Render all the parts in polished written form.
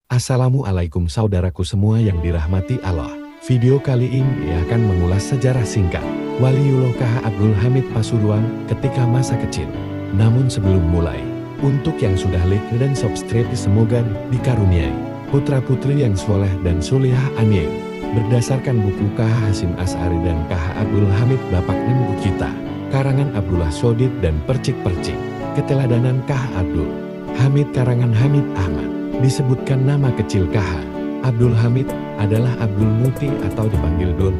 Assalamualaikum saudaraku semua yang dirahmati Allah. Video kali ini akan mengulas sejarah singkat Waliullah KH Abdul Hamid Pasuruan ketika masa kecil. Namun sebelum mulai, untuk yang sudah like dan subscribe semoga dikaruniai putra-putri yang soleh dan solihah amin. Berdasarkan buku KH Hasyim Asy'ari dan KH Abdul Hamid Bapak Nembu Kita, karangan Abdullah Shodid dan Percik-Percik, keteladanan KH Abdul Hamid karangan Hamid Ahmad. Disebutkan nama kecil KH Abdul Hamid adalah Abdul Muti atau dipanggil Dul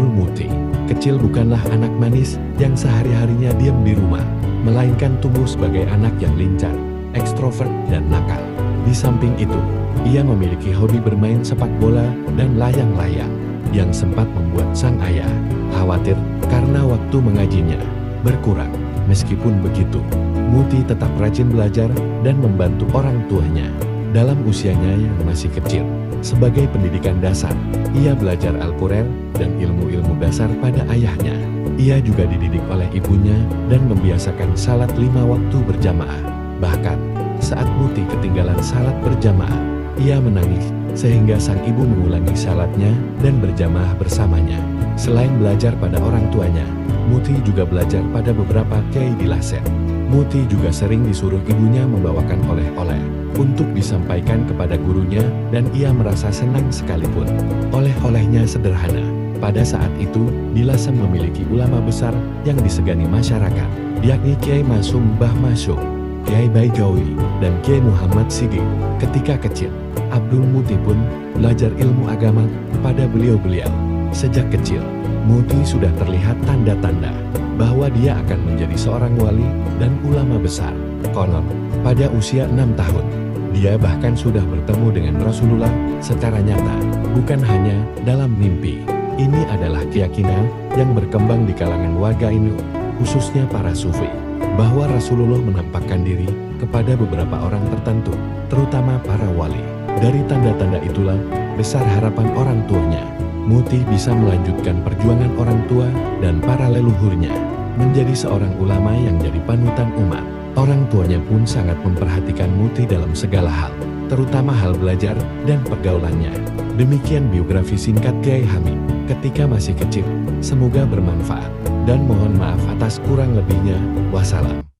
Muti. Kecil bukanlah anak manis yang sehari-harinya diam di rumah, melainkan tumbuh sebagai anak yang lincah, ekstrovert, dan nakal. Di samping itu, ia memiliki hobi bermain sepak bola dan layang-layang, yang sempat membuat sang ayah khawatir karena waktu mengajinya berkurang. Meskipun begitu, Muti tetap rajin belajar dan membantu orang tuanya. Dalam usianya yang masih kecil, sebagai pendidikan dasar, ia belajar Al-Quran dan ilmu-ilmu dasar pada ayahnya. Ia juga dididik oleh ibunya dan membiasakan salat 5 waktu berjamaah. Bahkan, saat Muti ketinggalan salat berjamaah, ia menangis sehingga sang ibu mengulangi salatnya dan berjamaah bersamanya. Selain belajar pada orang tuanya, Muti juga belajar pada beberapa kiai di Lasem. Muti juga sering disuruh ibunya membawakan oleh-oleh untuk disampaikan kepada gurunya dan ia merasa senang sekalipun oleh-olehnya sederhana. Pada saat itu, di Lasem memiliki ulama besar yang disegani masyarakat, yakni Kiai Masum Mbah Masyum, Kiai Baijawi, dan Kiai Muhammad Sigik. Ketika kecil, Abdul Muti pun belajar ilmu agama pada beliau-beliau. Sejak kecil, Muti sudah terlihat tanda-tanda bahwa dia akan menjadi seorang wali dan ulama besar. Konon, pada usia 6 tahun, dia bahkan sudah bertemu dengan Rasulullah secara nyata, bukan hanya dalam mimpi. Ini adalah keyakinan yang berkembang di kalangan warga Indo, khususnya para sufi, bahwa Rasulullah menampakkan diri kepada beberapa orang tertentu, terutama para wali. Dari tanda-tanda itulah besar harapan orang tuanya. Muti bisa melanjutkan perjuangan orang tua dan para leluhurnya, menjadi seorang ulama yang jadi panutan umat. Orang tuanya pun sangat memperhatikan Muti dalam segala hal, terutama hal belajar dan pergaulannya. Demikian biografi singkat Kiai Hamid ketika masih kecil. Semoga bermanfaat, dan mohon maaf atas kurang lebihnya. Wassalam.